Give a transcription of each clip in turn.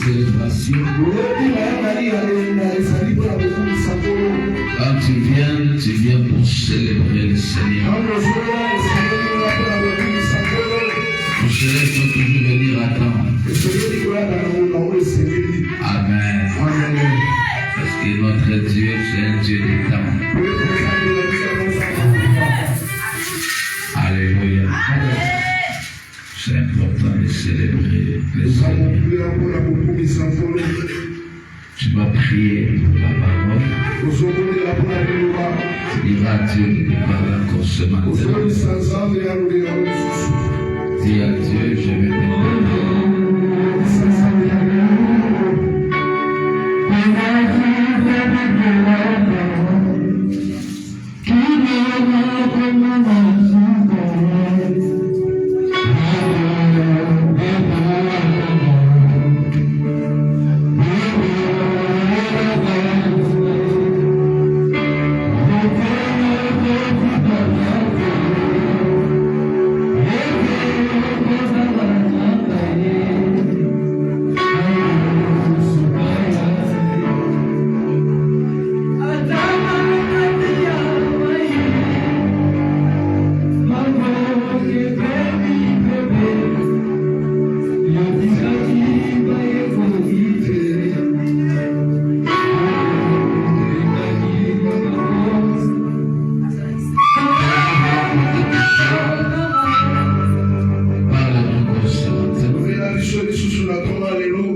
célébration. Quand tu viens pour célébrer le Seigneur. Pour cela, il faut toujours venir à temps. Amen. Parce que notre Dieu, c'est un Dieu de temps. Alléluia. C'est important de célébrer le Seigneur. Tu vas prier pour la parole. Tu diras à Dieu de te parler encore ce matin. Dis à Dieu, je vais te parler.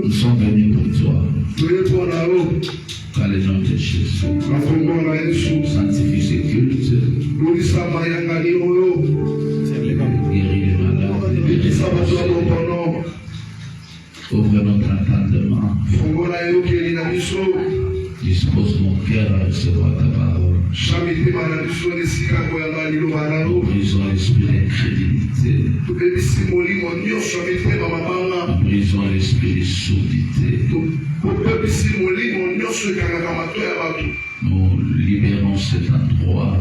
Nous sommes venus pour toi. Car le nom de Jésus. Sanctifie ce culte. Guéris les malades. Ouvre notre entendement. Dispose mon cœur à recevoir ta parole. Nous brisons l'esprit d'incrédulité. Nous brisons l'esprit de sourdité. Nous libérons cet endroit.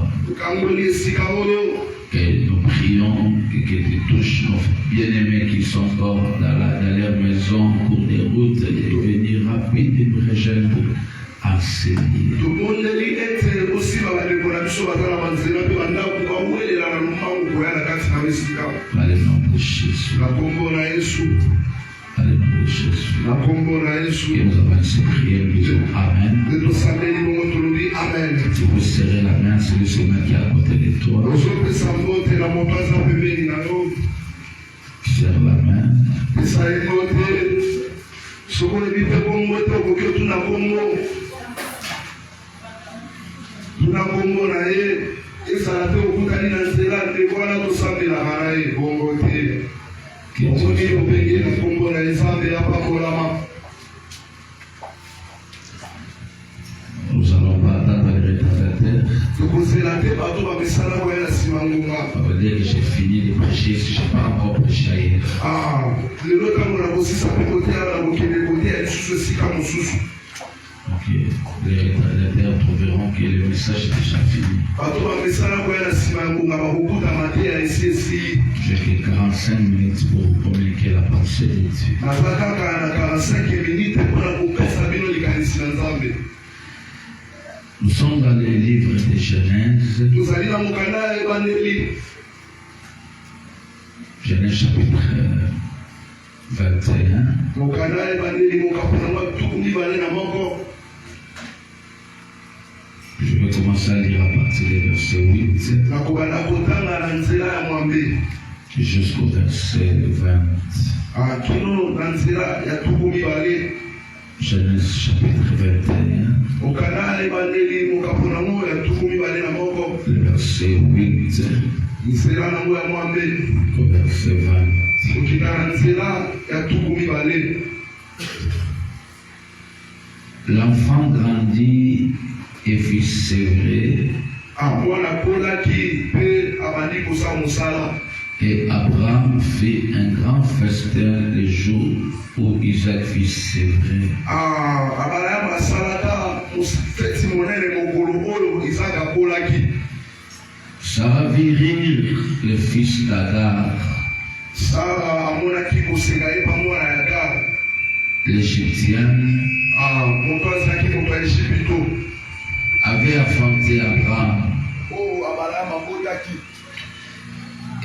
Et nous prions que tu touches nos bien-aimés qui sont encore dans leur maison en cours de route, de venir rapide et nous rejoindre pour enseigner. Par le nom de Jésus. Par le nom de Jésus. Et nous avons ainsi prié, nous disons Amen. Si vous serrez la main, c'est le Seigneur qui est à côté de toi. Serre la main. Nous allons pas attendre le retardataire. Ça veut dire que j'ai fini de prêcher si je n'ai pas encore prêché ailleurs. Ok, les retardataires trouveront que le message est déjà fini. J'ai que 45 minutes pour communiquer la pensée de Dieu. Nous sommes dans les livres de Genèse. Genèse chapitre 21. Je vais commencer à lire à partir du verset 8 jusqu'au verset 20. Genèse chapitre 21. Le verset 8 au verset 20. L'enfant grandit et fit sévrer. Et Abraham fit un grand festin le jour où Isaac fit sévrer. Sarah vit rire le fils d'Agar. l'Égyptienne, avait affronté Abraham.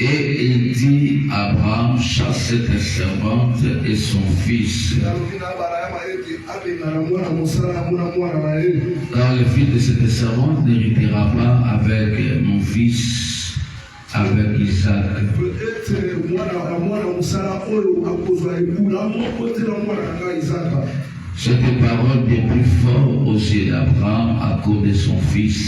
Et il dit à Abraham, chasse tes servantes et son fils. Car le fils de cette servante n'héritera pas avec mon fils, avec Isaac. Cette parole des plus forts aux yeux d'Abraham à cause de son fils.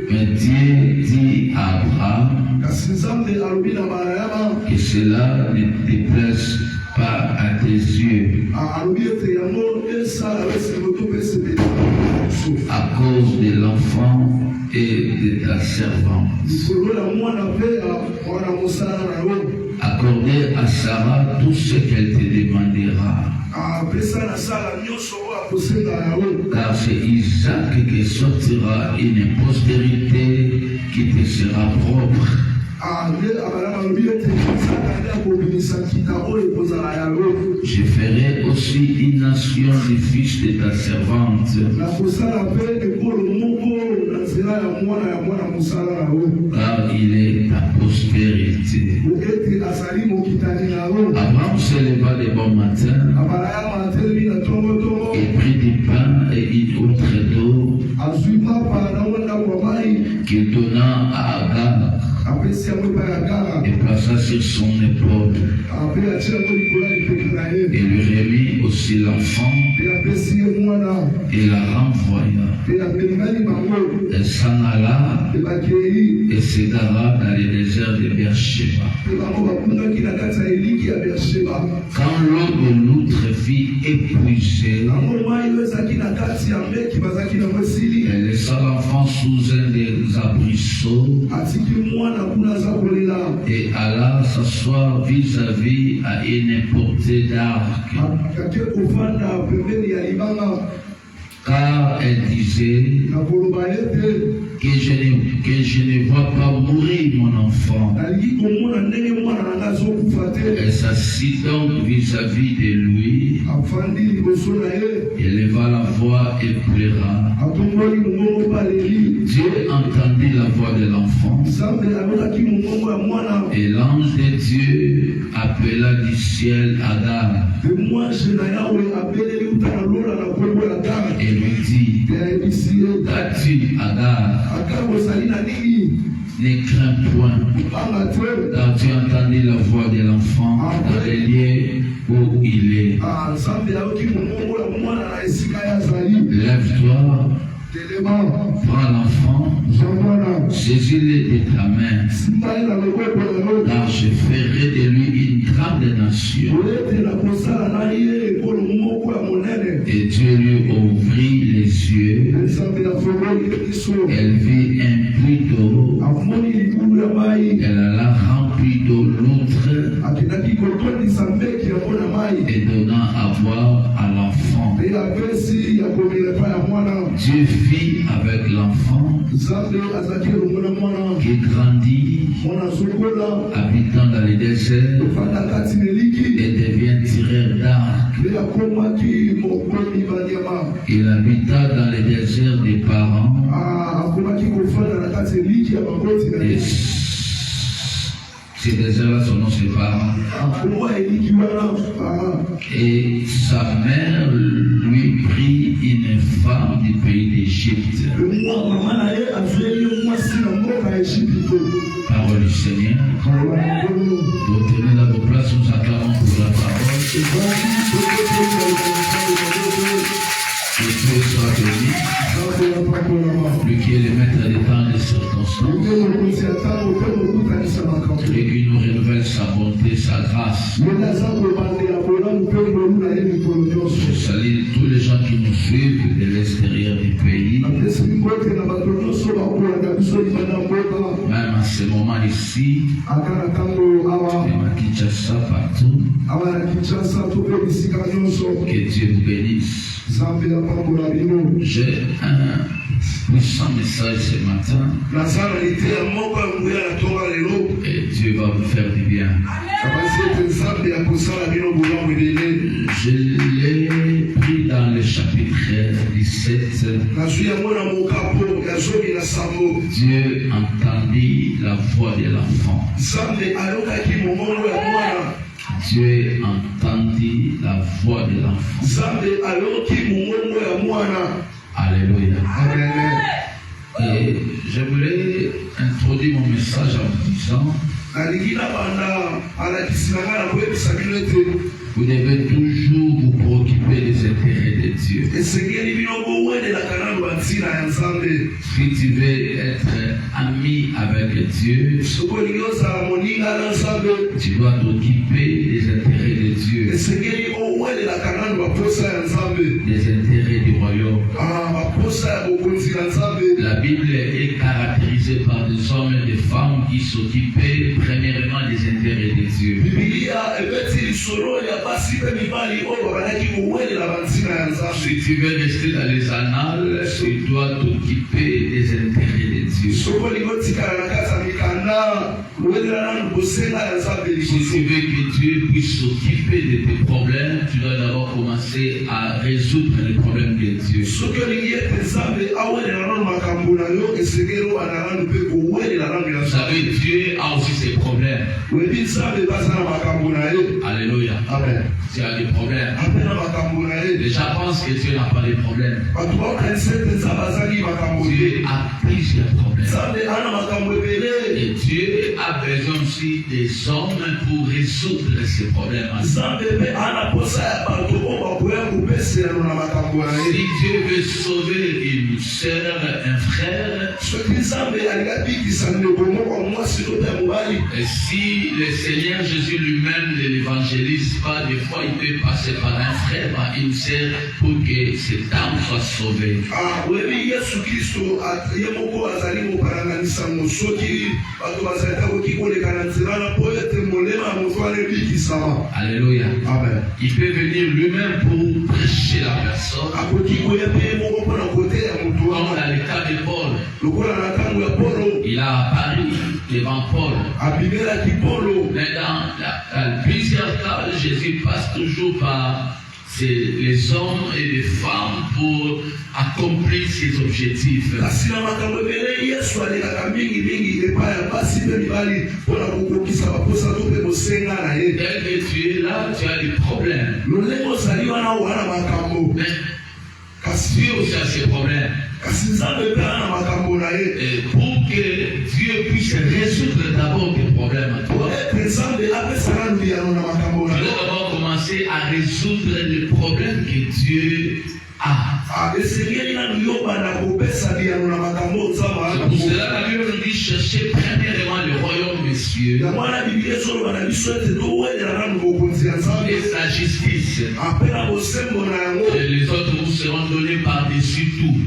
Mais Dieu dit à Abraham que cela ne déplaise pas à tes yeux à cause de l'enfant et de ta servante. Accorder à Sarah tout ce qu'elle te demandera. Car c'est Isaac qui sortira une postérité qui te sera propre. Je ferai aussi une nation des fils de ta servante. Car il est ta postérité. Abraham se leva de bon matin et prit du pain et une outre d'eau qu'il donna à Agar et plaça sur son épaule et lui remit aussi l'enfant et la renvoya. Elle s'en alla et s'égara dans le désert de Beersheba. Quand l'eau de l'outre fut épuisée, elle laissa l'enfant sous un des arbrisseaux et alla s'asseoir vis-à-vis à une portée d'arc. Car elle disait que je ne vois pas mourir mon enfant. Elle s'assit donc vis-à-vis de lui, éleva la voix et pleura. Dieu entendit la voix de l'enfant et l'ange de Dieu appela du ciel Agar et lui dit, qu'as-tu Agar? Ne crains point, car tu as entendu la voix de l'enfant dans les lieux où il est. Lève-toi, prends l'enfant, saisis-le de ta main, car je ferai de lui une grande nation. Et Dieu lui ouvrit les yeux. Elle vit un puits d'eau. Elle alla remplir d'eau l'outre et donna à boire à l'enfant. Dieu fit avec l'enfant qui grandit, habitant dans les déserts et devient tireur d'arc. Il habita dans les déserts des parents. Et ces déserts-là sont nos ses parents. Et sa mère lui prit une femme du pays d'Égypte. Parole du Seigneur. Retenez dans vos places, nous acclamons pour la parole. Que Dieu soit béni, lui qui est le maître des temps et des circonstances, et qui nous renouvelle sa bonté, sa grâce. Je salue tous les gens qui nous suivent de l'extérieur du pays, même en ce moment ici, même à Kinshasa, partout. Que Dieu vous bénisse. J'ai un puissant message ce matin. Et Dieu va vous faire du bien. Je l'ai pris dans le chapitre 17. Dieu entendit la voix de l'enfant. Dieu entendit la voix de l'enfant. Alléluia. Et je voulais introduire mon message en vous disant: vous devez toujours vous préoccuper des intérêts de Dieu. Si tu veux être ami avec Dieu, tu dois t'occuper des intérêts de Dieu, des intérêts du royaume. La Bible est caractérisée par des hommes et des femmes qui s'occupaient premièrement des intérêts de Dieu. Si tu veux rester dans les annales, tu dois t'occuper des intérêts de Dieu. Si tu veux que Dieu puisse s'occuper de tes problèmes, tu dois d'abord commencer à résoudre les problèmes de Dieu. Vous savez, Dieu a aussi ses problèmes. Alléluia. Amen. Tu as des problèmes. Les gens pensent que Dieu n'a pas de problèmes. Dieu a plusieurs problèmes. Et Dieu a besoin aussi des hommes pour résoudre ces problèmes. Si Dieu veut sauver une sœur, un frère, et si le Seigneur Jésus lui-même ne l'évangélise pas, des fois il peut passer par un frère, par une sœur, pour que cette âme soit sauvée. Alléluia. Amen. Il peut venir lui-même pour prêcher la personne. Comme dans le cas de Paul. Il a apparu devant Paul. Mais dans plusieurs cas, Jésus passe toujours par les hommes et les femmes pour accomplir ses objectifs. Dès que tu es là, tu as des problèmes. Mais Dieu aussi a ses problèmes. Et pour que Dieu puisse résoudre d'abord tes problèmes à toi, tu dois d'abord commencer à résoudre les problèmes que Dieu a. C'est pour cela que la Bible nous dit: cherchez premièrement le royaume des cieux et sa justice, et les autres vous seront donnés par-dessus tout.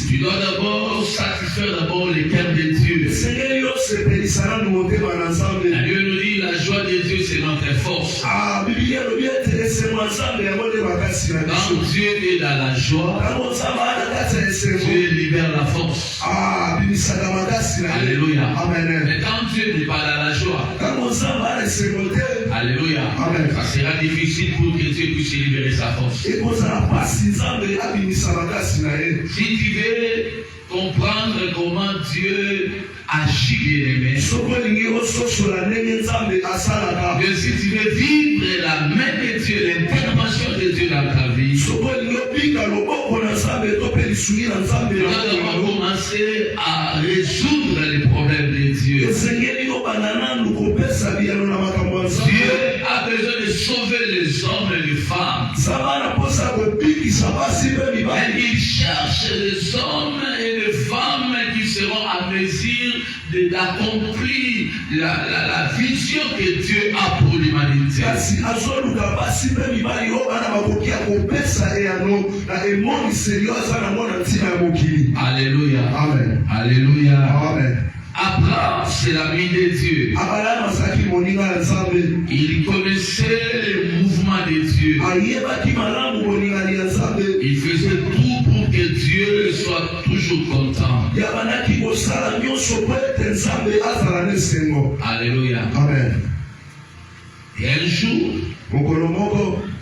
Tu dois d'abord satisfaire d'abord les cœurs de Dieu. La Bible nous dit: la joie de Dieu c'est notre force. Quand Dieu est dans la joie, Dieu libère la force. Alléluia. Mais quand Dieu n'est pas dans la joie, alléluia, ça sera difficile pour que Dieu puisse libérer sa force. Si tu veux comprendre comment Dieu agit, bien-aimé, mais si tu veux vivre la main de Dieu, l'intervention de Dieu dans ta vie, tu dois commencer à résoudre les problèmes de Dieu. Dieu a besoin de sauver les hommes et les femmes. Et il cherche les hommes et les femmes qui seront à mesure d'accomplir la vision que Dieu a pour l'humanité. Alléluia. Amen. Alléluia. Amen. Abraham, c'est l'ami de Dieu. Il connaissait le mouvement de Dieu. Il faisait tout pour que Dieu soit toujours content. Alléluia. Amen. Et un jour,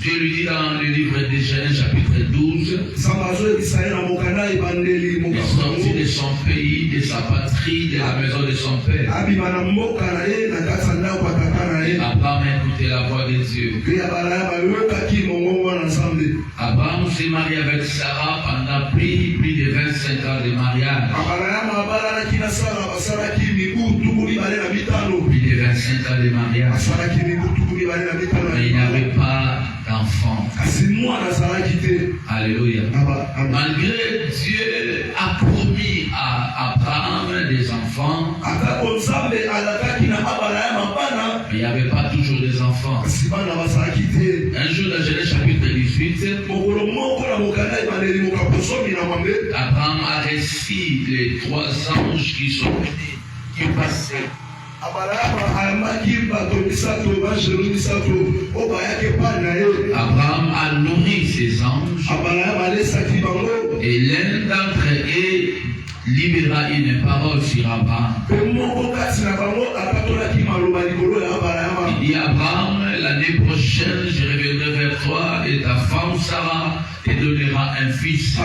Dieu lui dit dans le livre de Genèse chapitre 12, il est sorti de son pays, de sa patrie, de la maison de son père. Et Abraham a écouté la voix de Dieu. Abraham s'est marié avec Sarah pendant plus de 25 ans de mariage. Plus de 25 ans de mariage. Mais il n'avait pas d'enfant. Alléluia. Malgré Dieu a promis à Abraham des enfants, mais il n'y avait pas toujours des enfants. Un jour dans Genèse chapitre 18, Abraham a reçu les 3 anges qui sont venus, qui passaient. Abraham a nourri ses anges et l'un d'entre eux libéra une parole sur Abraham. Il dit Abraham, l'année prochaine je reviendrai vers toi et ta femme Sarah te donnera un fils.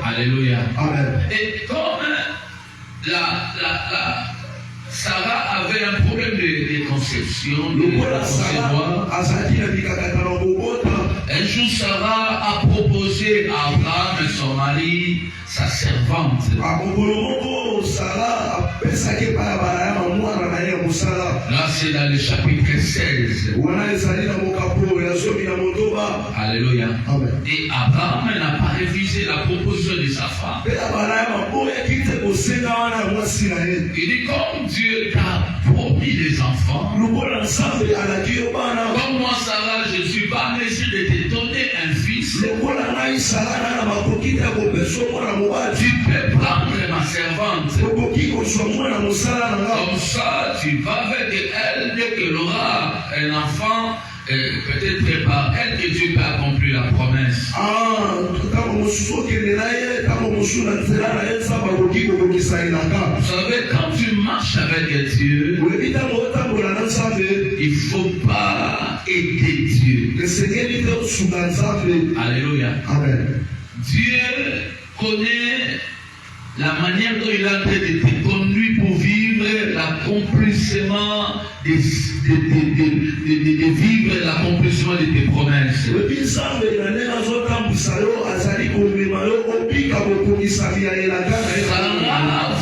Alléluia. Amen. Et comme Sarah avait un problème de conception, de concevoir, un jour Sarah a proposé à Abraham, son mari, sa servante. Là c'est dans le chapitre 16. Alléluia. Amen. Et Abraham n'a pas refusé la proposition de sa femme. Il dit comme Dieu t'a promis des enfants, comme moi Sarah je ne suis pas en mesure de te donner un fils, tu peux prendre ma servante. Comme ça tu vas avec elle dès qu'elle aura un enfant. Peut-être par elle que Dieu peut accomplir la promesse. Vous savez, quand tu marches avec Dieu, il ne faut pas aider Dieu. Alléluia. Amen. Dieu connaît la manière dont il a été conduit pour vivre l'accomplissement de vivre l'accomplissement de tes promesses. Sarah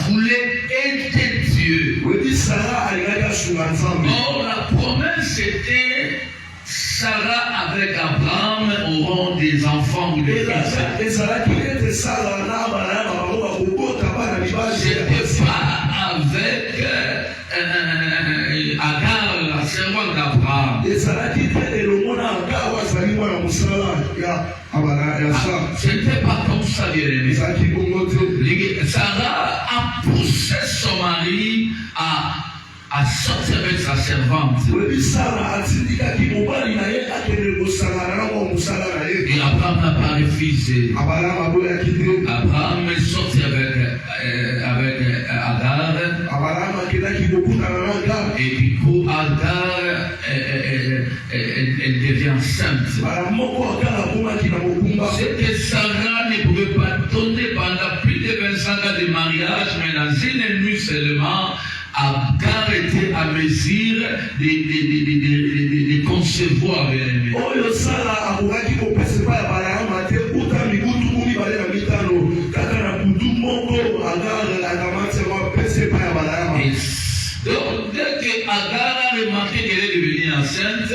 voulait aider Dieu. Or la promesse était Sarah avec Abraham auront des enfants ou des fils. C'était pas avec Agar, la servante d'Abraham. C'était pas comme ça, bien aimé. Sarah a poussé son mari à sortir avec sa servante. Et Abraham n'a pas refusé. Abraham est sorti avec Agar. Et du coup, Agar, elle devient enceinte. C'est que Sarah ne pouvait pas donner pendant plus de 25 ans de mariage, mais dans une nuit seulement, Agar était à mesure de concevoir. Donc, dès que Agar a remarqué qu'elle est devenue enceinte,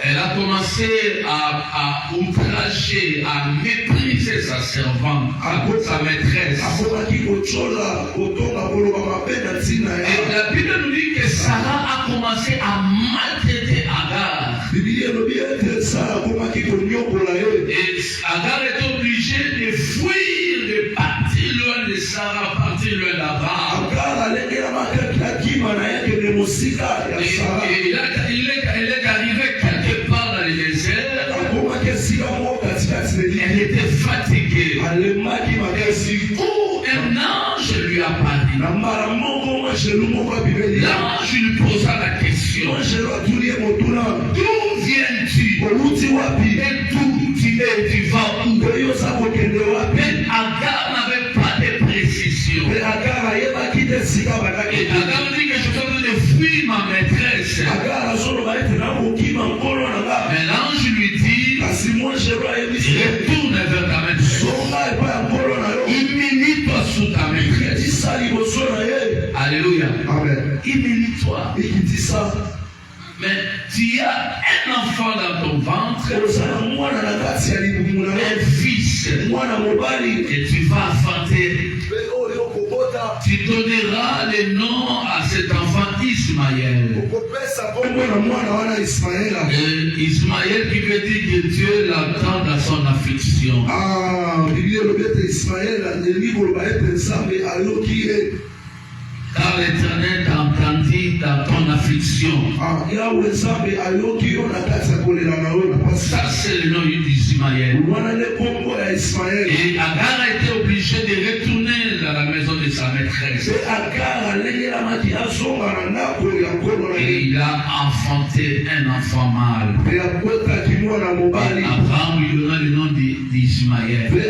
elle a commencé à outrager, à mépriser sa servante, sa maîtresse. Et la Bible nous dit que Sarah a commencé à maltraiter Agar. Et Agar est obligée de fuir, de partir loin de Sarah, partir loin d'Abraham. Elle est arrivée quelque part dans le désert. Elle était fatiguée. L'ange lui posa la question. D'où viens-tu? Et d'où tu vas où? Mais Agar n'avait pas de précision. Et Agar dit que je suis en train de fuir ma maîtresse. Mais l'ange lui dit, retourne vers ta maîtresse. Humilie-toi sous ta maîtresse. Alléluia. Amen. Humilie-toi. Mais tu as un enfant dans ton ventre, un fils, et tu vas enfanter. Tu donneras le nom à cet enfant Ismaël. Ismaël qui veut dire que Dieu l'attend dans son affliction. Car l'Éternel t'a entendu dans ton affliction. Ça, c'est le nom d'Ismaël. Et Agar a été obligé de retourner dans la maison de sa maîtresse. Et il a enfanté un enfant mâle. Et Abraham lui donna le nom d'Ismaël. Et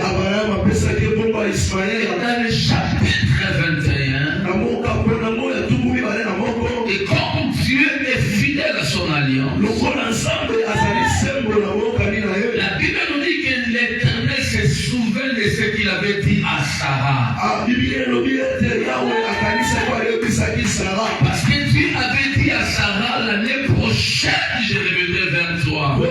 dans le chapitre 21, et comme Dieu est fidèle à son alliance, la Bible nous dit que l'Éternel se souvient de ce qu'il avait dit à Sarah. Parce que Dieu avait dit à Sarah, l'année prochaine je reviendrai vers toi. Vous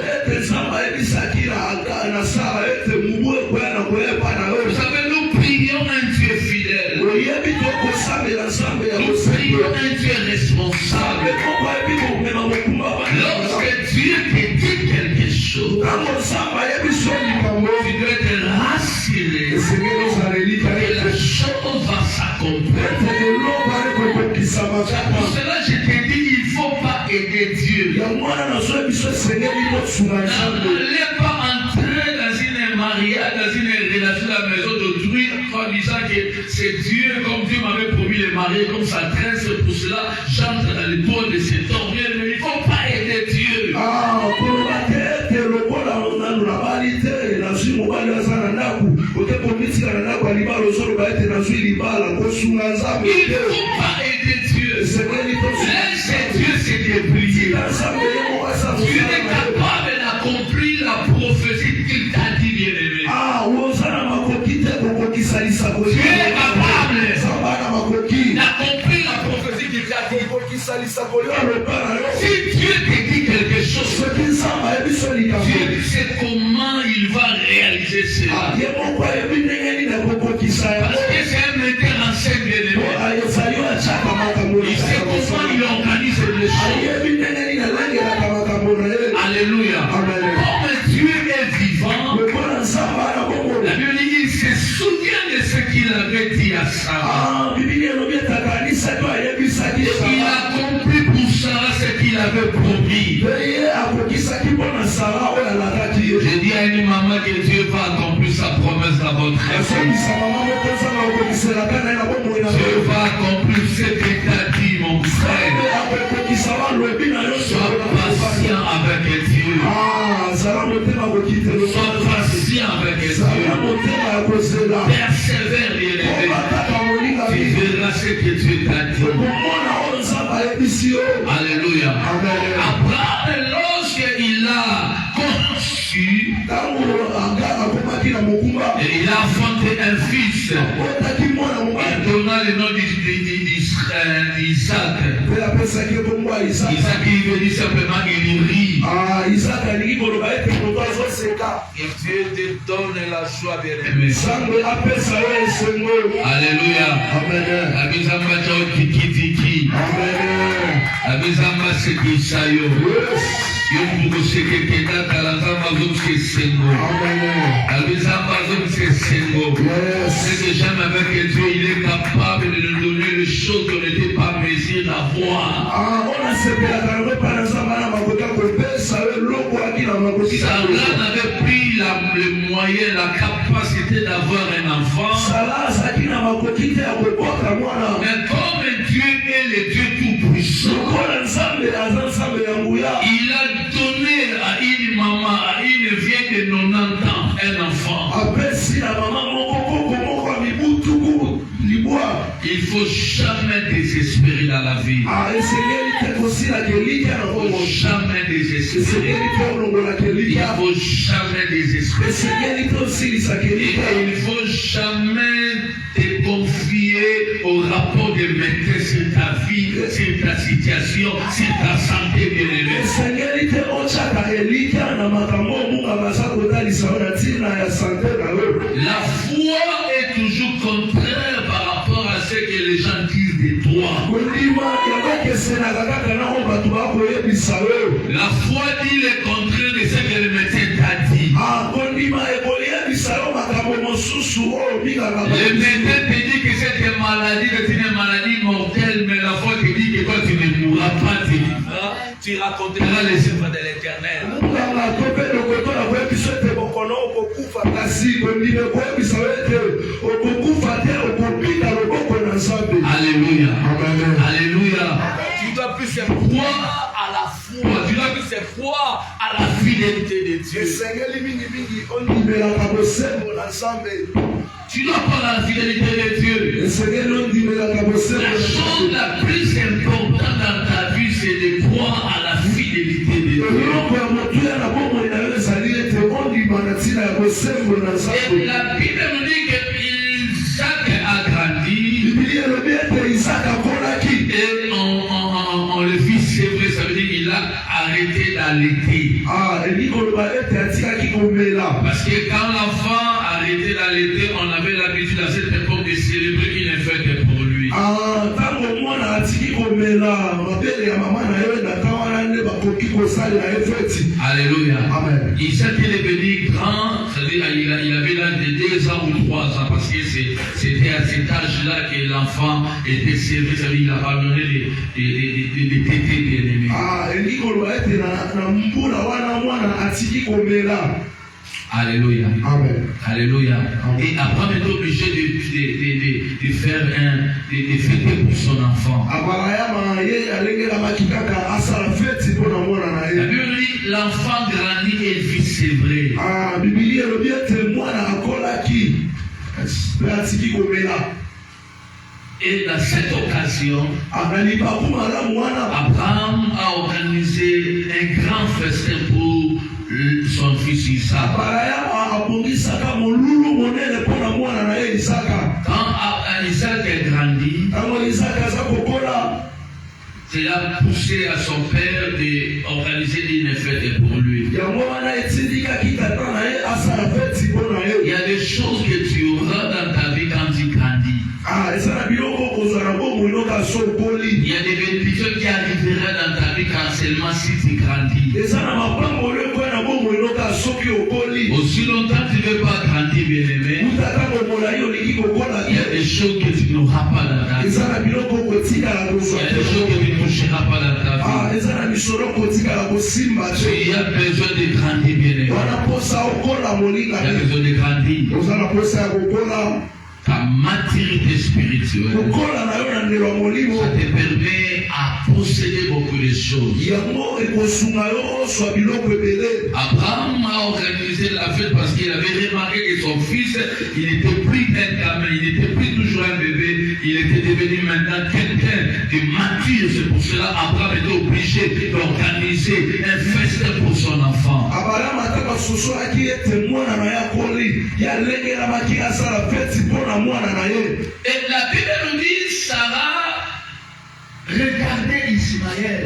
savez, nous prions un Dieu fidèle. Nous prions un Dieu responsable. Lorsque Dieu te dit quelque chose, tu dois être rassuré que la chose va s'accomplir. Pour cela, je te dis, il ne faut pas aider Dieu. N'allez pas entrer dans une mariage, dans une relation à la maison d'autrui, en disant que c'est Dieu, comme Dieu m'avait promis de marier, comme ça traîne, c'est pour cela, j'entre dans le tour de cet homme. Mais il ne faut pas aider Dieu. Il ne faut pas aider Dieu. Laissez Dieu se débrouiller. Dieu est capable d'accomplir la prophétie qu'il t'a dit, bien-aimé. Dieu est capable d'accomplir la prophétie qu'il t'a dit. Si Dieu te dit quelque chose, Dieu sait comment il va réaliser cela. Parce que c'est un metteur en scène, bien-aimé. Il sait comment il organise les choses. Alléluia. Comme Dieu est vivant, la Bible dit qu'il se souvient de ce qu'il avait dit à Sarah. Il a accompli pour Sarah ce qu'il avait promis. Je dis à une maman que Dieu va accomplir sa promesse dans votre vie. Dieu va accomplir ce qu'il t'a dit, mon frère. Sois patient avec Dieu. Sois patient avec Dieu. Persévère, bien-aimé. Tu verras ce que Dieu t'a dit. Alléluia. Abraham, lorsqu'il a conçu, et il a enfanté un fils, il donna le nom d'Isaac. Isaac, il veut dire simplement qu'il rit. Et Dieu te donne la joie, bien-aimé. Alléluia. Abizamba chao kikitiki. Abizamba sekisayo. Yombuko sekeketa kalazamba zom sesengo. Abizamba zom sesengo. C'est que j'aime avec Dieu, il est capable de nous donner les choses qu'on n'était pas mesure d'avoir. Sarah n'avait pris le moyen, la capacité d'avoir un enfant. Mais comme Dieu est de 90 ans, un enfant. Après, si la maman il ne faut jamais désespérer dans la vie. Il ne faut jamais désespérer. Il ne faut jamais désespérer. Et il ne faut jamais te confier au rapport de médecin sur ta vie, sur ta situation, sur ta santé bien-aimée. La foi est toujours contraire par rapport à ce que les gens disent de toi. La foi dit le contraire de ce que le médecin t'a dit. Le médecin te dit que cette maladie est une maladie mortelle, mais la foi te dit que toi tu ne mourras pas. Tu raconteras les œuvres de l'Éternel. Alléluia. Alléluia. Tu dois plus se croire à la foi. Tu dois plus se croire à la fidélité de Dieu. Tu dois croire à la fidélité de Dieu. La chose la plus importante dans ta vie, c'est de croire à la fidélité de Dieu. Et la Bible nous dit que Isaac a grandi. Et on le fit sévrer, ça veut dire qu'il a arrêté d'allaiter. Parce que quand l'enfant arrêtait d'allaiter, on avait l'habitude à cette époque de célébrer une fête pour lui. Alléluia. Amen. Isaac est devenu grand, c'est-à-dire il avait l'âge de 2 ans ou 3 ans, parce que c'était à cet âge-là que l'enfant était servi, c'est-à-dire il a abandonné les tétés bien-aimés. Alléluia. Amen. Alléluia. Amen. Et Abraham est obligé de faire de fêter pour son enfant. La Bible dit l'enfant grandit et vit, c'est vrai. Et dans cette occasion, Abraham a organisé un grand festin pour son fils Isaac. Quand Isaac est grandi, c'est a poussé à son père d'organiser une fête pour lui. Il y a des choses que tu auras dans ta vie quand tu grandis. Il y a des bénédictions qui arriveront dans ta vie quand seulement si tu grandis. Aussi longtemps que tu ne veux pas grandir, bien-aimé, il y a des choses que tu n'auras pas dans ta vie. Il y a des choses que tu ne toucheras pas dans ta vie. Il y a besoin de grandir, bien-aimé. Il y a besoin de grandir. Ta maturité spirituelle, ça te permet à posséder beaucoup de choses. Abraham a organisé la fête parce qu'il avait remarqué que son fils, il n'était plus un gamin, il n'était plus toujours un bébé, il était devenu maintenant quelqu'un de mature. C'est pour cela Abraham était obligé d'organiser un festin pour son enfant. Et la Bible nous dit, Sarah regardait Ismaël.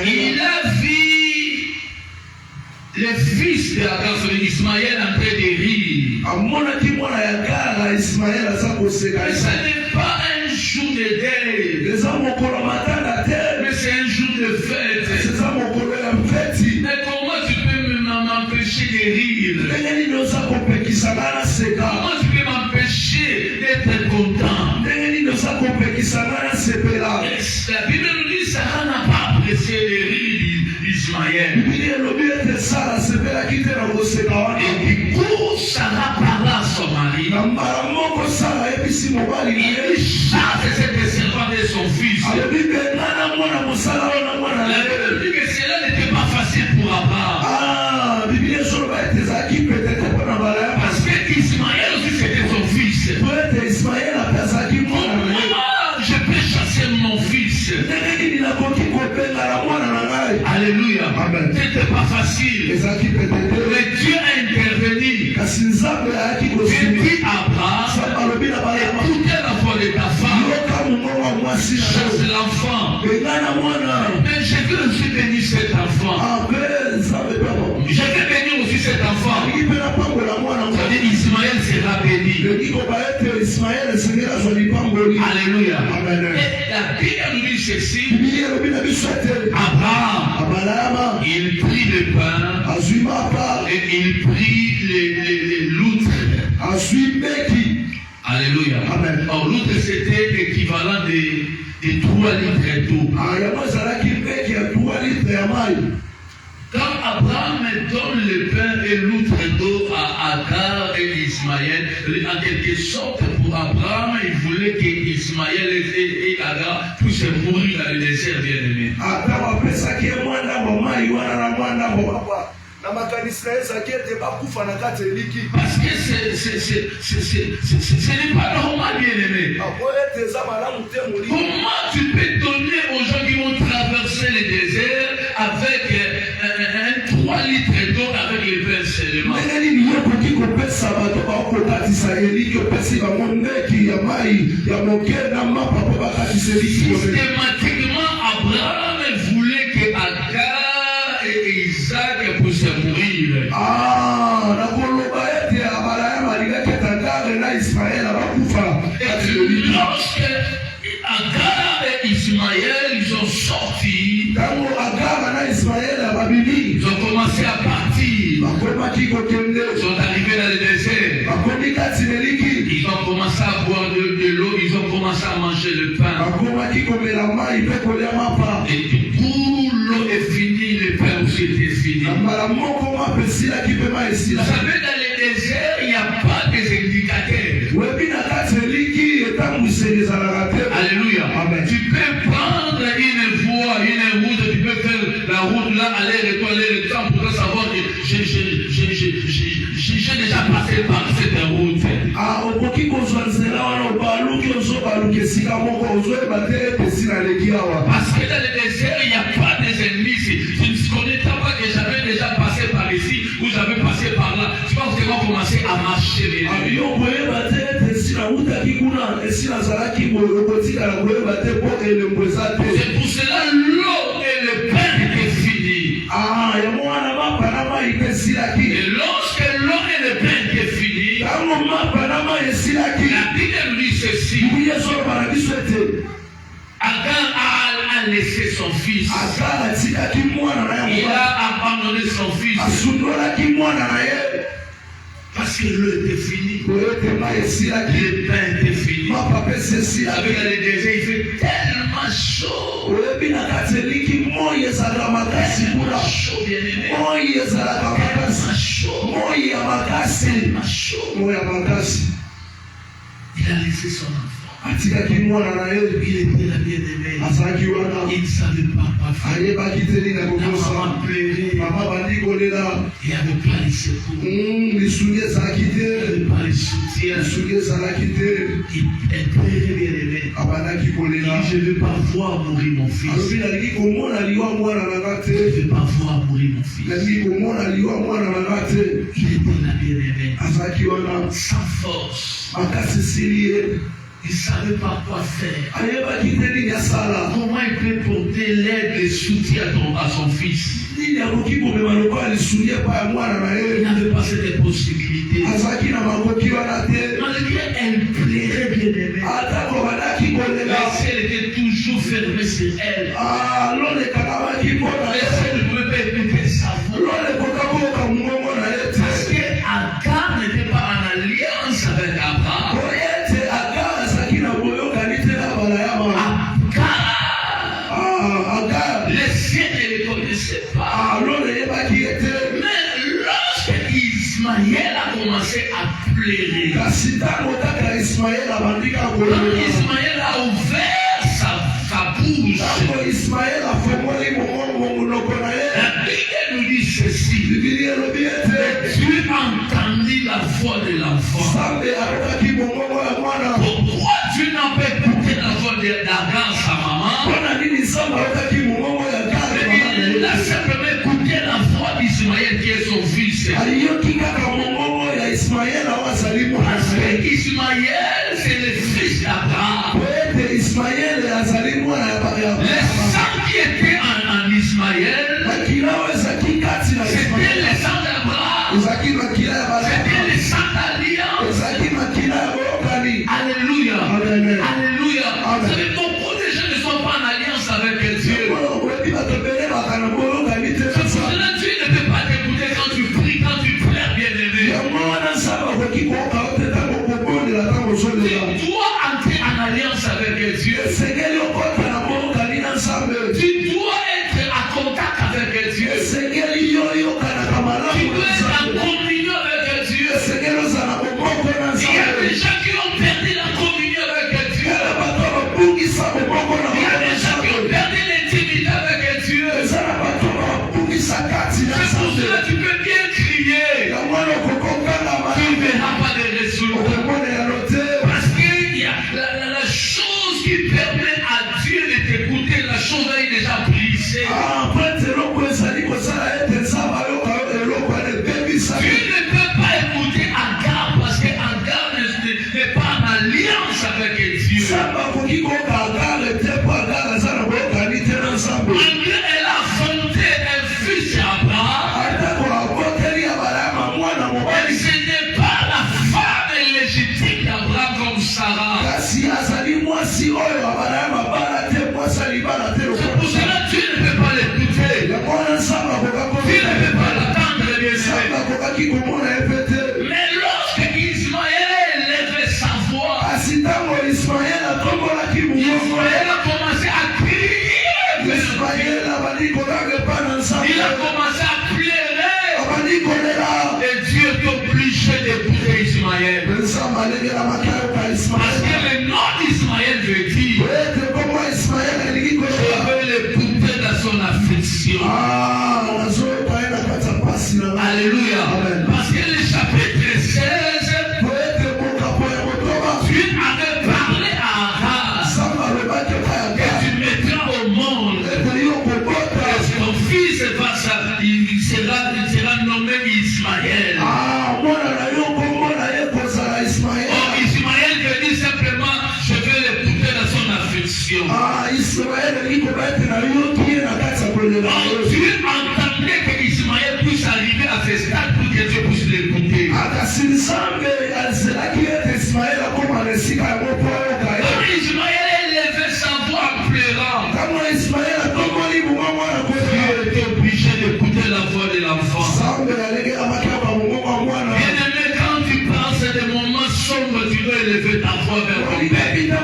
Il a vu le fils de Agar, Ismaël, en train de rire. Mais ça n'est pas un jour de deuil, mais c'est un jour de fête. Mais comment tu peux m'empêcher de rire? Comment tu peux m'empêcher d'être content? La Bible nous dit que Sarah n'a pas apprécié les rires d'Ismaël. Et du coup, Sarah parla à son mari. Il chasse cette descendance de son fils. La Bible dit que cela n'était pas facile C'était pas facile. Mais Dieu a intervenu. Dieu dit à Abraham, écoutez la voix de ta femme, chasse l'enfant. Mais je veux aussi bénir cet enfant. Je vais bénir aussi cet enfant. C'est-à-dire Ismaël sera béni. Alléluia. Et la Bible nous dit ceci. Abraham, il prit le pain et il prit les loutres. Alléluia. Or, l'outre c'était équivalent de 3 litres d'eau. Quand Abraham donne le pain et l'outre d'eau à Agar et Ismaël, en quelque sorte pour Abraham, il voulait qu'Ismaël et Agar puissent mourir dans le désert, bien-aimé. Parce que ce n'est pas normal, bien-aimé. Comment tu peux donner aux gens qui vont traverser le désert avec un 3 litres d'eau avec les pains seulement? Systématiquement, Abraham voulait que Agar et Isaac puissent mourir. Et lorsque Agar et Ismaël, ils ont sorti, ils ont commencé à partir, ils sont arrivés dans le désert, ils ont commencé à boire de l'eau, ils ont commencé à manger le pain. Et du coup, l'eau est finie, le pain aussi était fini. Vous savez, dans le désert, il n'y a pas des indicateurs. Alléluia. Amen. Tu peux prendre une voie, une route, tu peux faire la route là, aller-retour, pour savoir que j'ai déjà passé par cette route. Parce que dans le désert, il n'y a pas des indices. Tu ne connais pas que j'avais déjà passé par ici, ou j'avais passé par là. Tu vas vraiment commencer à marcher. C'est pour cela l'eau et le pain étaient finis. Et lorsque l'eau et le pain étaient finis, la Bible nous dit ceci. Agar a laissé son fils. Il a abandonné son fils. Parce que l'eau était finie. Le pain était fini. Avec le désert, il fait tellement chaud. Tellement chaud, bien-aimé. Tellement chaud. Il a laissé son enfant. Il était la bien-aimée. Il ne savait pas quoi faire. La maman pleurait. Il n'y avait pas les secours. Il n'y avait pas les soutiens. Il pleurait, bien-aimé. Il dit, je ne veux pas voir mourir mon fils. Je ne veux pas voir mourir mon fils. Il était la bien-aimée. Sans force. Il ne savait pas quoi faire. Comment il peut porter l'aide et le soutien à son fils? Il n'avait pas cette possibilité. Malgré elle plairait, bien-aimée. Le ciel était toujours fermé sur elle. Le ciel ne pouvait pas écouter sa voix. Parce qu'Agar n'était pas en alliance avec Abraham. Le ciel ne le connaissait pas. Mais lorsque Ismaël a commencé à pleurer, quand Ismaël a ouvert sa bouche, la Bible nous dit ceci. Dieu entendit la voix de l'enfant. Pourquoi Dieu n'a pas écouté la voix d'Agar, sa maman? Il a simplement écouté fils. Parce que Ismaël, c'est le fils d'Abraham. Les sangs qui étaient en Ismaël, c'était les sangs d'Abraham. C'était les sangs d'Alliance. Alléluia. Alléluia. Vous savez, beaucoup de gens ne sont pas en alliance avec Dieu. C'est pour cela que Dieu ne peut pas t'écouter quand tu pries, quand tu pleures, bien-aimé. Tu dois entrer en alliance avec Dieu. Tu dois être en contact avec Dieu. Tu dois être en communion avec Dieu. Il y a des gens qui ont perdu la communion avec Dieu. Il y a des gens qui ont perdu l'intimité avec Dieu. C'est pour cela que tu peux bien crier. Tu ne verras pas de résultats. Parce que la chose qui permet à Dieu de t'écouter, la chose est déjà brisée. Dieu ne peut pas écouter Agar parce que Agar n'est pas en alliance avec Dieu. Malgré elle a fondé un fils d'Abraham, elle ce n'est pas la femme légitime d'Abraham comme Sarah. C'est pour cela que Dieu ne peut pas l'écouter. Dieu ne peut pas l'attendre, bien aimé. Mais lorsque Ismaël élevait sa voix, Ismaël a commencé à crier. Il a commencé à pleurer. Et Dieu est obligé d'épouser Ismaël. Parce que le nom d'Ismaël veut dire je veux l'épouser dans son affliction. Alléluia. Parce que le chapitre 16, Dieu avait parlé à Agar que tu mettras au monde. Ton fils il sera nommé Ismaël. Ismaël veut dire simplement je veux l'épouser dans son affliction. Dieu entendait que Ismaël puisse arriver à ce stade pour que Dieu puisse l'écouter. Ismaël élevait sa voix en pleurant. Dieu était obligé d'écouter la voix de l'enfant. Bien-aimé, quand tu penses des moments sombres, tu dois élever ta voix vers ton Père. Il ne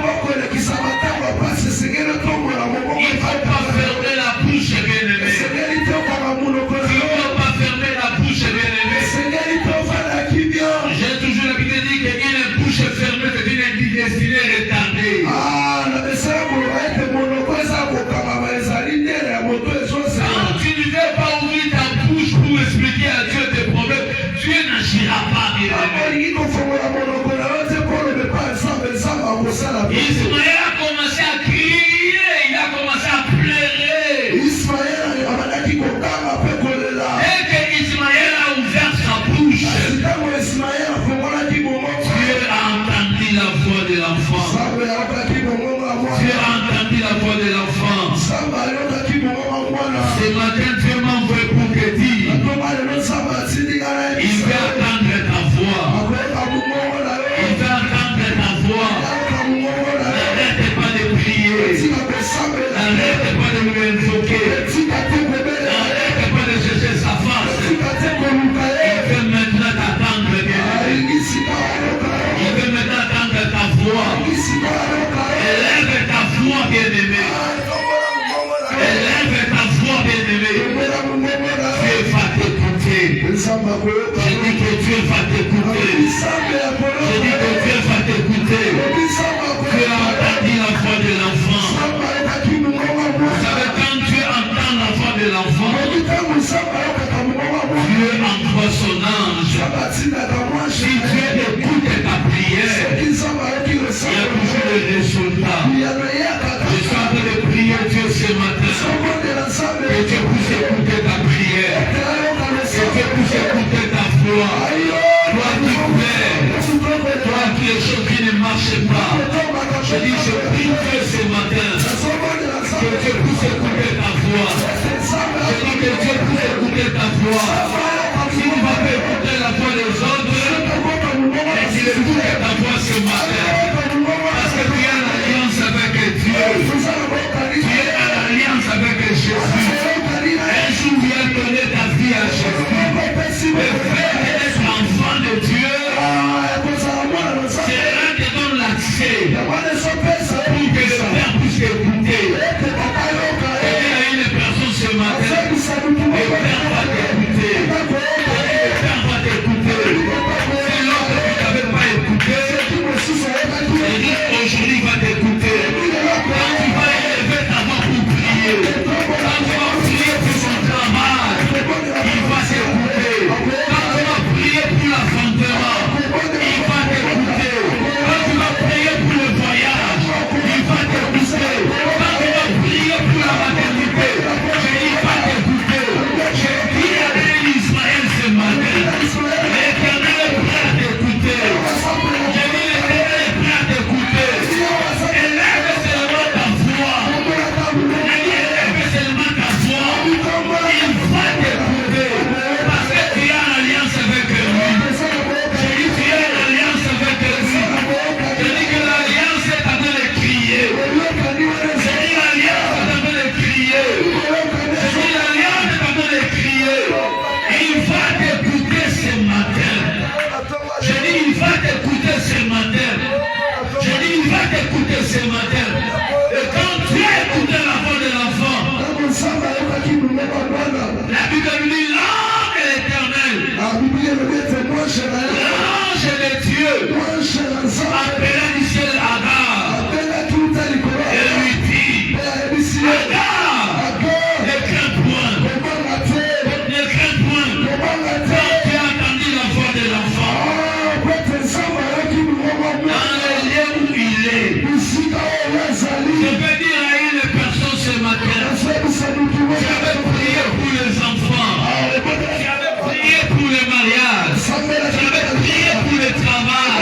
faut pas fermer la bouche, bien-aimé. Tu ne dois pas fermer la bouche, bien-aimé. J'ai toujours l'habitude de dire qu'une bouche fermée, c'est une destinée retardée. Quand tu ne veux pas ouvrir ta bouche pour expliquer à Dieu tes problèmes, Dieu n'agira pas, bien-aimé. Ismaël a commencé à crier, il a commencé à pleurer. Et que Ismaël a ouvert sa bouche, Dieu a entendu la voix de l'enfant. Dieu a entendu la voix de l'enfant. Ce matin, Dieu m'a envoyé pour te dire, il veut entendre ta voix. Il veut entendre ta voix. N'arrête pas de prier. N'arrête pas de me invoquer. N'arrête pas de chercher sa face. Il veut maintenant t'attendre, bien-aimé. Il veut maintenant entendre ta voix. Élève ta voix, bien-aimé. Élève ta voix, bien-aimé. Dieu va t'écouter. Je dis que Dieu va t'écouter. Je dis que Dieu va t'écouter. Dieu a entendu la voix de l'enfant. Vous savez, quand Dieu entend la voix de l'enfant, Dieu envoie son ange. Si Dieu écoute ta prière, il y a toujours le résultat. Je suis en train de prier Dieu ce matin. Que Dieu puisse écouter ta prière. Que Dieu puisse écouter ta voix. Si tu vas pas écouter la voix des autres, et tu écoutes ta voix ce matin. Parce que tu es en alliance avec Dieu. Tu es en alliance avec Jésus. Un jour, tu as donné ta vie à Jésus. Le fait d'être enfant de Dieu, c'est là qui donne l'accès pour que le Père puisse écouter. Et il y a une personne ce matin, le Père va t'écouter. Le Père va t'écouter. Si l'autre ne t'avait pas écouté, aujourd'hui va t'écouter. Quand tu vas élever ta voix pour prier, quand tu vas prier pour son travail, il va s'écouter. Quand tu vas prier pour l'enfantement, il va t'écouter. Quand tu vas prier pour le voyage, il va t'écouter. Quand tu vas prier pour la maternité, il va t'écouter. Je dis à Israël ce matin, l'Éternel est prêt à t'écouter. Je dis l'Éternel est prêt à t'écouter. Élève seulement ta voix. Élève seulement ta voix. Il va t'écouter. Parce que tu es en alliance avec lui. Je dis tu es en alliance avec lui. Je dis que l'alliance est en train de crier. Je dis l'alliance est en train de crier. Je dis l'alliance est en train de crier. Il va t'écouter ce matin. Je dis il va t'écouter ce matin. Je dis il va t'écouter ce matin. Et quand tu as écouté la voix de l'enfant, la Bible nous dit l'ange de l'Éternel, l'ange de Dieu, appela du ciel Agar et lui dit, Agar, ne crains point, ne crains point. Quand tu as entendu la voix de l'enfant, dans le lieu où il est, je peux dire à une personne ce matin, j'avais prié pour les enfants, j'avais prié pour le mariage, j'avais prié pour le travail,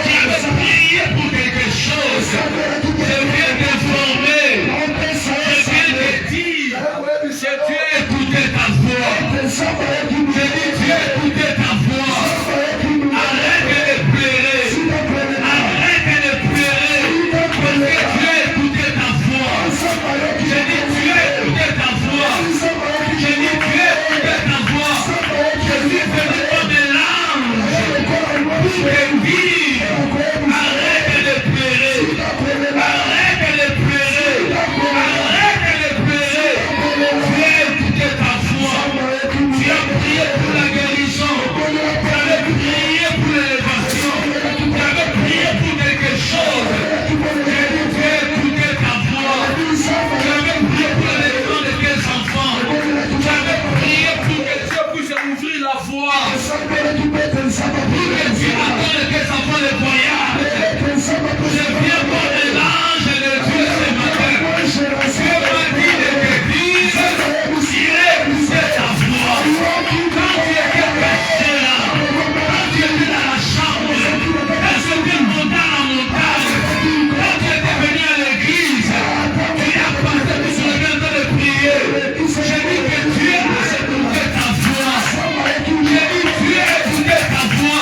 j'avais prié pour quelque chose. Je viens t'informer, je viens te dire, que tu as écouté ta voix. Je dis tu as écouté ta voix. Arrête de pleurer. Arrête de pleurer. Parce que tu as écouté ta voix. Je dis tu as écouté ta voix. Je dis tu as écouté ta voix. Je suis venu comme un ange pour te dire arrête de pleurer. Arrête de pleurer. Arrête de pleurer. Tu as écouté ta voix. Tu as prié pour la guérison. Tu avais prié pour l'élévation. Tu avais prié pour quelque chose. Tu as écouté ta voix. Tu avais prié pour l'élection de tes enfants. Tu avais prié pour que Dieu puisse ouvrir la voie. Pour que Dieu attende tes enfants le voyage. Je viens pour l'ange de Dieu ce matin. Dieu m'a dit de te dire, il a écouté ta voix. Quand tu étais caché là, quand tu étais dans la chambre, quand tu étais monté à la montagne, quand tu étais venu à l'église, tu as passé tout le temps de prier. Je dis que Dieu a écouté ta voix. Je dis Dieu a écouté ta voix.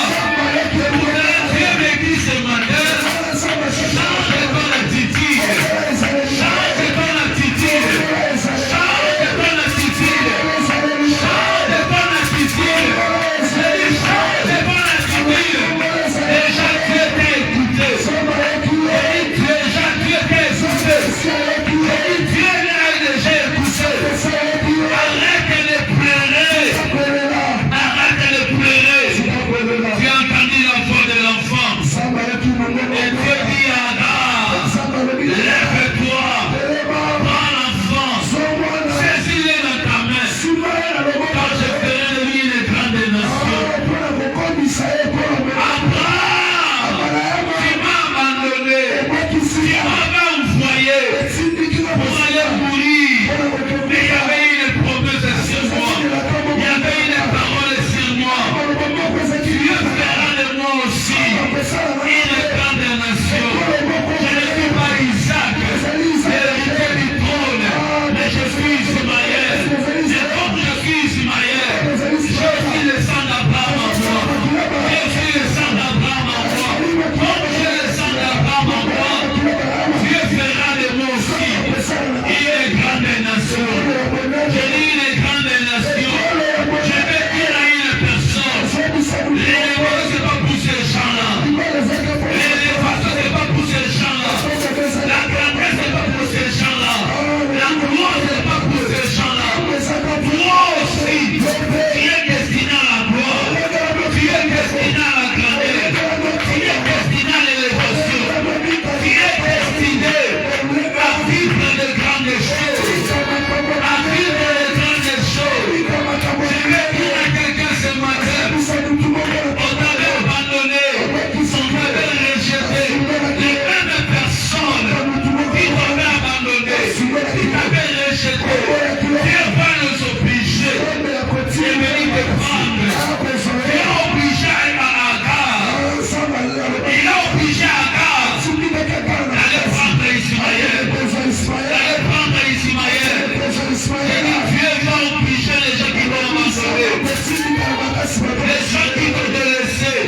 Les gens qui vont te laisser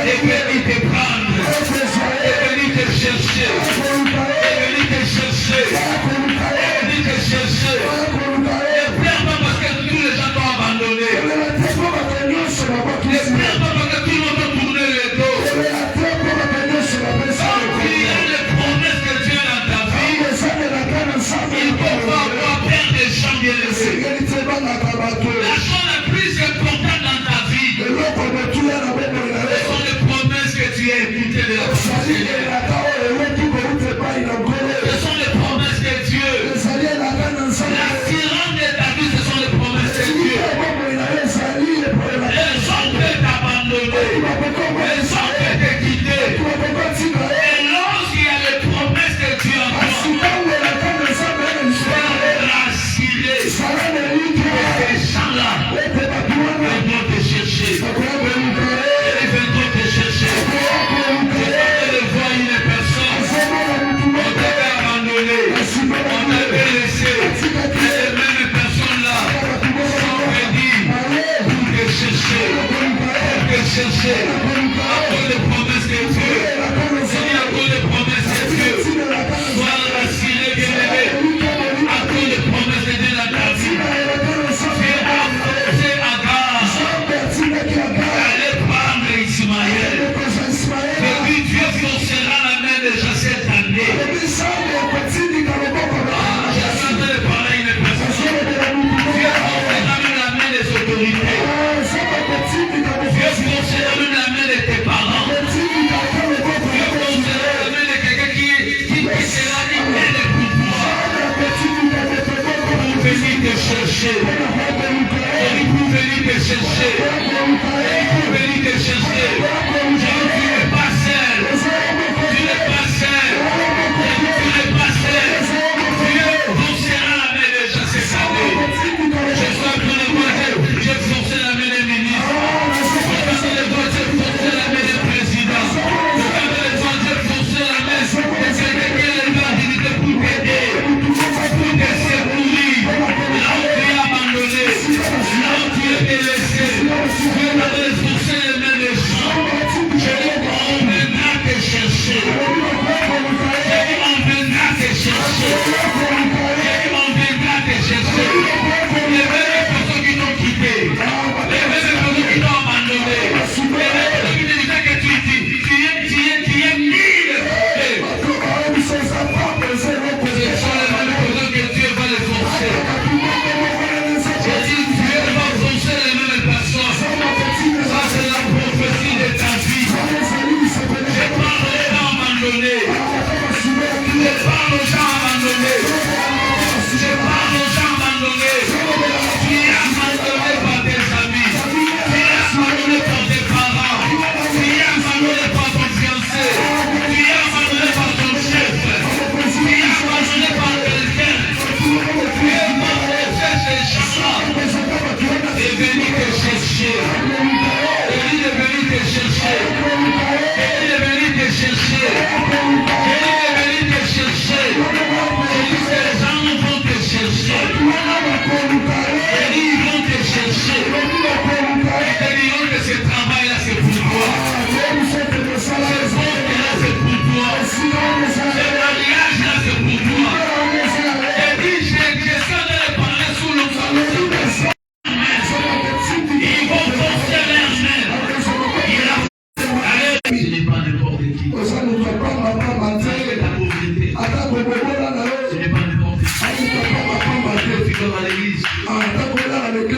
est venu te prendre, est venu te chercher, est venu te chercher, est venu te chercher. Ne pleure pas parce que tous les gens t'ont abandonné. Ne pleure pas parce que tout le monde t'a tourné le dos. Quand il y a des promesses que Dieu a dans ta vie, il faut pas avoir peur des gens bien laissés. La chose la plus importante dans ta vie, ce sont les promesses que tu as écoutées de la part de Dieu. Ce sont les promesses de Dieu. L'assurance de ta vie, ce sont les promesses de Dieu. Les gens peuvent t'abandonner. Les gens peuvent te quitter. Et lorsqu'il y a les promesses de Dieu en toi, sois rassuré. Ces gens-là, ils vont te chercher. Ils vont te chercher. Je vois une personne. On t'avait abandonné. On t'avait laissé. Et les mêmes personnes-là sont venues pour te chercher. Pour te chercher. À cause des promesses de Dieu. C'est à cause des promesses de Dieu. Sois rassuré, bien-aimé. À cause des promesses de Dieu dans ta vie. Dieu a forcé Agar d'aller prendre Ismaël. Et puis Dieu forcera la main déjà cette année. J'attends de parler à une personne. Dieu forcera même la main des autorités. Dieu forcera même la main de tes parents. Dieu forcera la main de quelqu'un qui sera libéré de pouvoir pour venir te chercher. Pour venir te chercher. Pour venir te chercher. Tu n'es pas seul. Tu n'es pas seul. Tu n'es pas seul. Dieu forcera la main déjà cette année. Je suis en train de voir Dieu forcer la main des ministres. Je suis en train de voir Dieu forcer la main des présidents. Je suis en train de voir Dieu forcer la main de quelqu'un qui a la dignité pour t'aider, pour te secourir. Là où tu es abandonné, là où tu es délaissé, Dieu va te forcer les mains des gens. Je dis on viendra te chercher. Je dis on viendra te chercher. Je dis on viendra te chercher. Les mêmes personnes qui t'ont quitté, les mêmes personnes qui t'ont abandonné, les mêmes personnes qui te disaient que tu es nul. Ce sont les mêmes personnes que Dieu va les forcer. J'ai dit Dieu va forcer les mêmes personnes. Ça c'est la prophétie de ta vie. Je parle aux gens abandonnés. Je parle aux gens abandonnés. Je parle aux gens abandonnés. Tu es abandonné par tes amis. Tu es abandonné par tes parents. Tu es abandonné par ton fiancé. Tu es abandonné par ton chef. Tu es abandonné par quelqu'un. Tu es abandonné par ces gens-là. Et venir te chercher. Et il est venu te chercher. Et il est venu te chercher. Et il est venu te chercher. Et ces gens vont te chercher. Et ils vont te chercher. Et te diront que ce travail-là c'est pour toi. Ce poste-là c'est pour toi. Ce mariage-là c'est pour toi. Et puis j'essaie de les parler sous l'autorité. Ils vont forcer leurs mains. Allez, ce n'est pas n'importe qui. Ce n'est pas n'importe qui. Tu vas à l'église.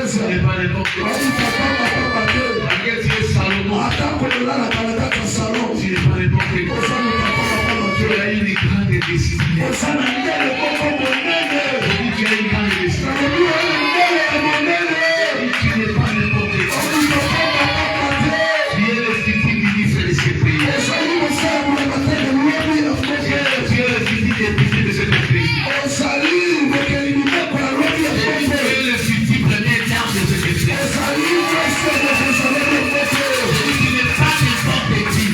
Ce n'est pas n'importe qui. Laquelle tu es Salomon. Tu n'es pas n'importe qui. Tu as une grande décision. Tu as une grande décision. Tu n'es pas n'importe qui. Tu es le futur ministre de ce pays. Tu es le futur député de ce pays. Tu es le futur premier dame de ce pays. Tu n'es pas n'importe qui.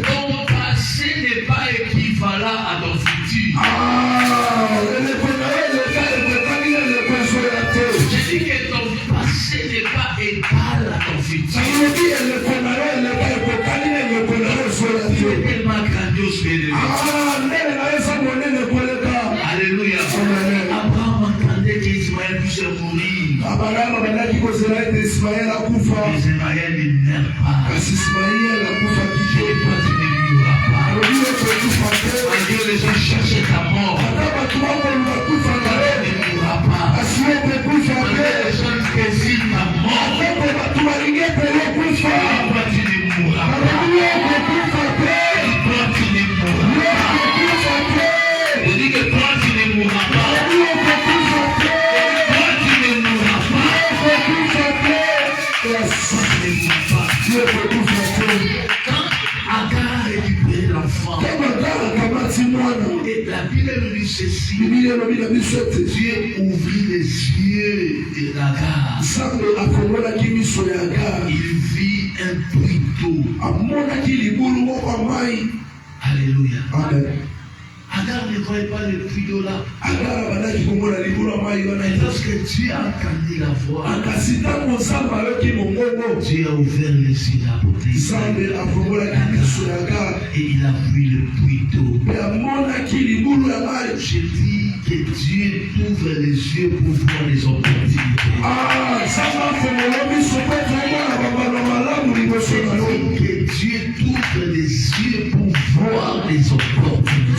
Ton passé n'est pas équivalent à ton futur. mourir. Ismaël ne meurt pas. Et toi, tu ne mourras pas. Malgré les gens cherchent ta mort, tu ne mourras pas. Malgré les gens désirent ta mort, toi, tu ne mourras pas. Toi, tu ne mourras pas. Je dis que toi, tu ne mourras pas. Quand Agar a récupéré l'enfant, et la Bible nous dit ceci, Dieu ouvrit les yeux d'Agar. Il vit un puits d'eau. Alléluia. Agar ne voyait pas le puits d'eau là. Et lorsque Dieu a entendu la voix, Dieu a ouvert les yeux d'Agar et il a vu le puits d'eau. Je dis que Dieu ouvre les yeux pour voir les opportunités. Que Dieu ouvre les yeux pour voir les opportunités.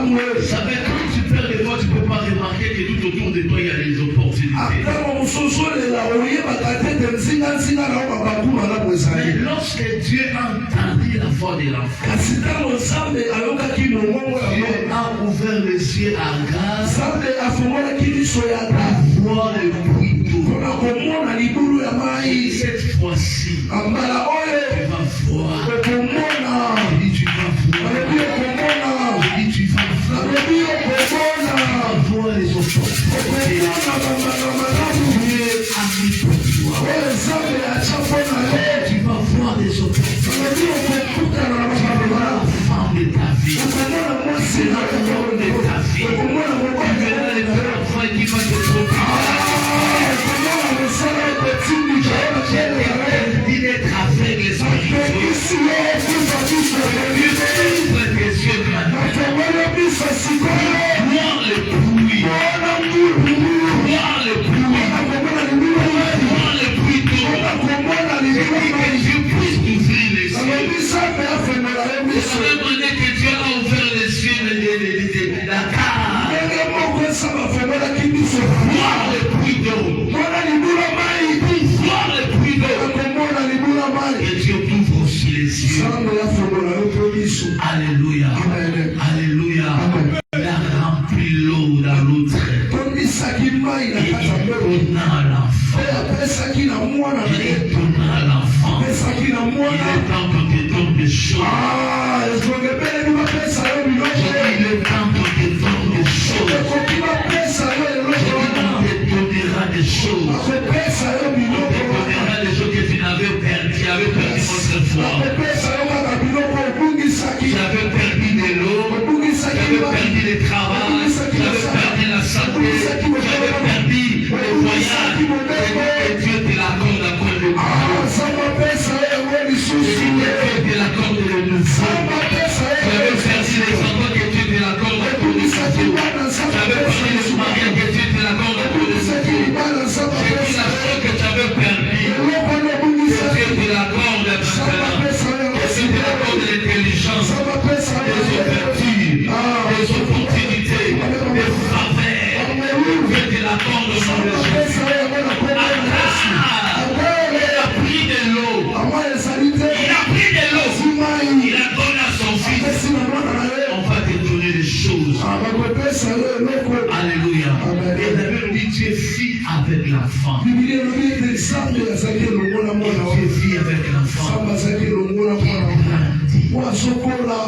Vous savez, quand tu perds les voix, tu ne peux pas remarquer que tout autour de toi, il y a des opportunités. Mais lorsque Dieu a entendu la voix de l'enfant, Dieu a ouvert les yeux à Agar pour voir le puits d'eau. Cette fois-ci, tu vas voir. Tu vas voir les opportunités. Tu vas voir les opportunités. La femme de ta vie. C'est la femme de ta vie. Tu verras les enfants qui vont te interdit d'être aveugle spirituel. Ouvre tes yeux maintenant. Voir le bruit. Voir le bruit. Voir le bruit d'eau. Je dis que Dieu puisse ouvrir les yeux. Vous savez que Dieu a ouvert les yeux de Dakar. Voir le bruit d'eau. Voir le bruit d'eau. Et Dieu ouvre aussi les yeux. Alléluia. Alléluia. Il a rempli l'eau dans l'autre. Et il donna à l'enfant. Il donna à l'enfant. Il est temps qu'on te donne des choses. Il est temps qu'on te donne des choses. On te donnera des choses. On te donnera des choses que tu n'avais perdu. Tu avais perdu autrefois. Tu avais perdu de l'eau. Tu avais perdu le travail. Tu avais perdu la santé. Tu avais perdu le voyage. Et Dieu te l'accorde encore de nouveau. Dieu te l'accorde de nouveau. Tu avais perdu les enfants que Dieu te l'accorde encore de nouveau. Tu avais perdu les mariages que Dieu te l'accorde encore de nouveau. C'est la chose que tu avais perdu. Dieu te l'accorde maintenant. Dieu te l'accorde l'intelligence, des ouvertures, des opportunités, des faveurs. Dieu te l'accorde au nom de Jésus. Il a pris de l'eau. Il a donné à son fils. On va te donner des choses. Alléluia. Et la Bible dit Dieu vit avec l'enfant. Dieu vit avec l'enfant.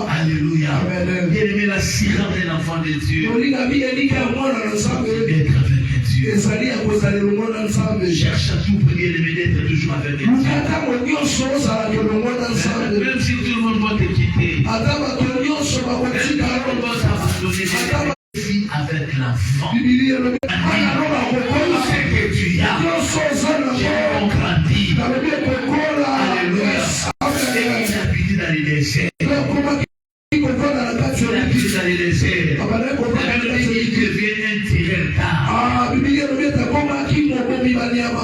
Alléluia. Bien aimé, la sirène de l'enfant de Dieu. D'être avec Dieu. Cherche à tout pour bien aimé d'être toujours avec Dieu. Même si tout le monde va te quitter. Tout le monde va t'abandonner. Vis avec l'enfant. Tout ce que tu as. J'ai grandi. Alléluia. Et il habite dans les déserts. Il habite dans les déserts. Il devient un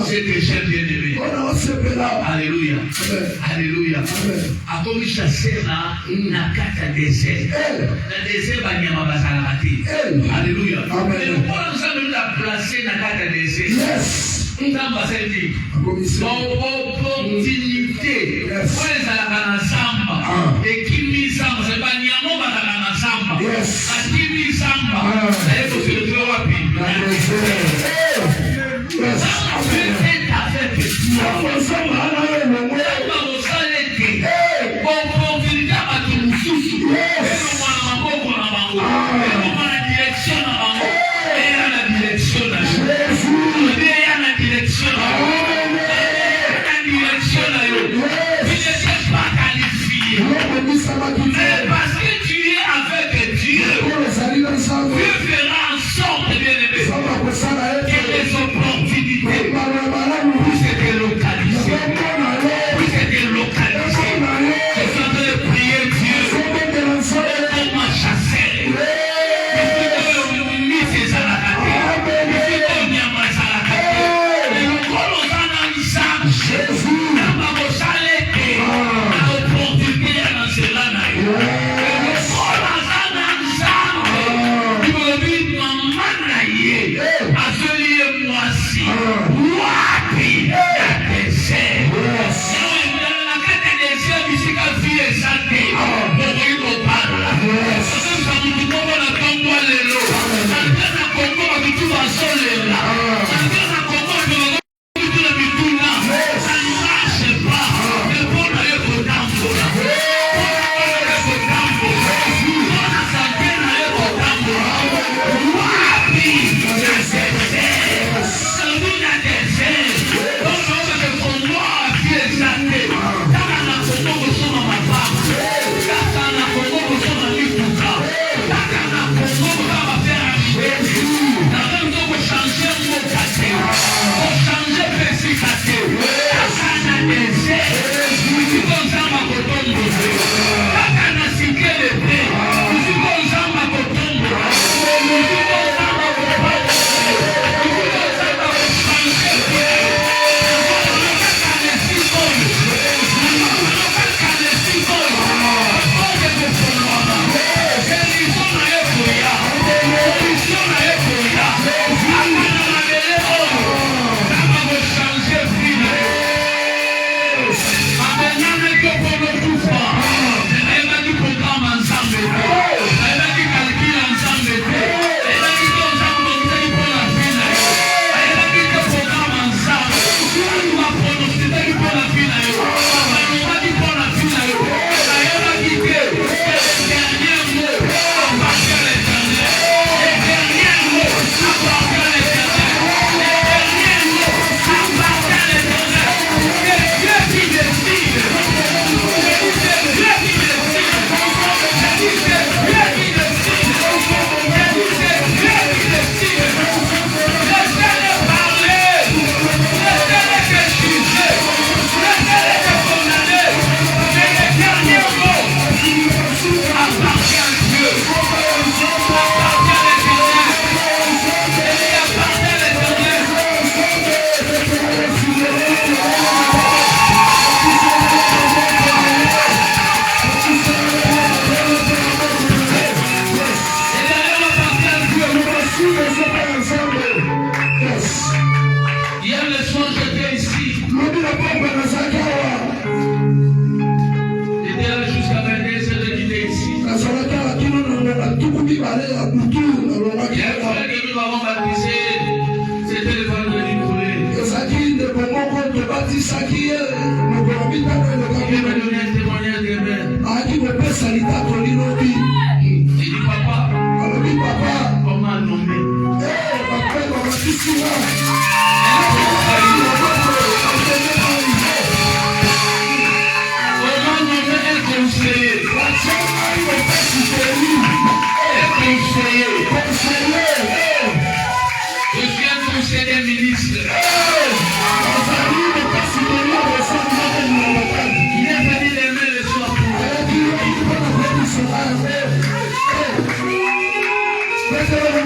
C'est déjà bien-aimé. Alléluia. Alléluia. Akomi chasser na kata désert. Na désert banyama bazalaka. Alléluia. Mais pourquoi nous sommes la placer na kata désert? Yes. Nzamba senti. Opportunité. Pour les alakana samba. Et kimi samba, c'est pas nyamo bazalaka samba. Yes. Kimi samba. Et faut se retrouver wapi? Yes. Mais parce que tu es avec Dieu, Dieu fera en sorte, bien-aimé, que les opportunités puissent être localisées. Puissent être localisées. Je suis en train de prier Dieu pour ma chasser.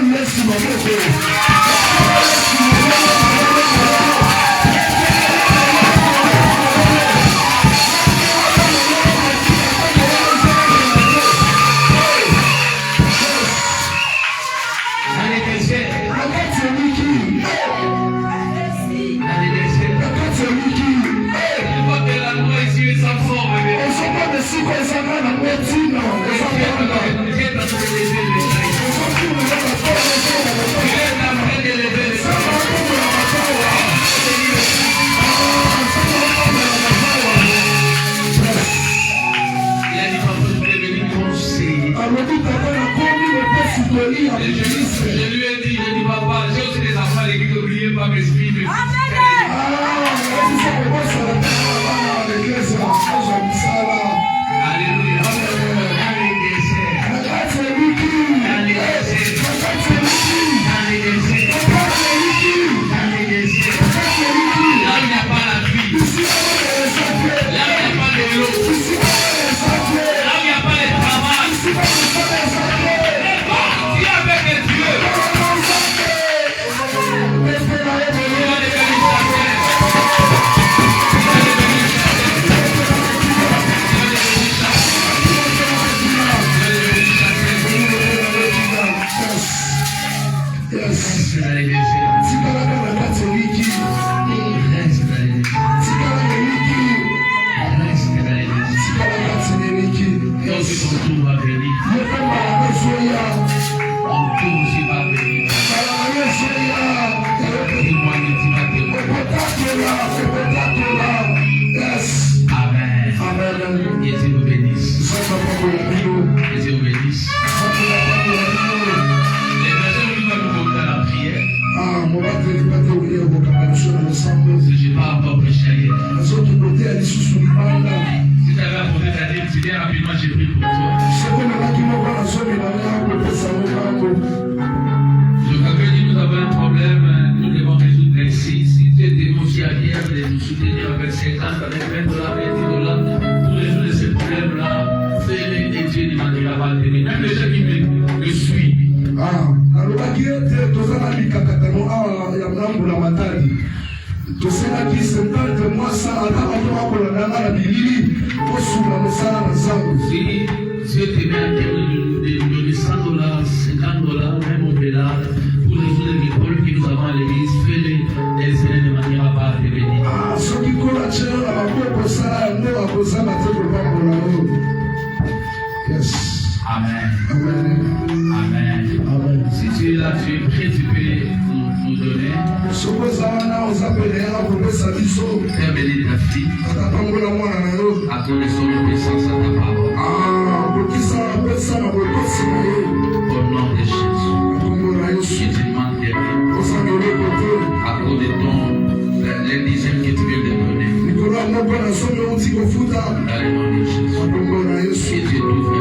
Merci, ne pas m'exprimer. Alléluia. Si Dieu te met à donner $100, $50, même au-delà, pour résoudre les problèmes que nous avons à l'église, fais-les, et le Seigneur ne maniera pas à te bénir. Yes. Amen. Amen. Amen. Amen. Si tu es là, tu es prêt, tu peux nous donner. Père, bénis ta fille. Accorde son obéissance à ta parole. Au nom de Jésus. Je te demande d'aider. Accorde les dixièmes que tu viens de donner. Dans le nom de Jésus. Que Dieu t'ouvre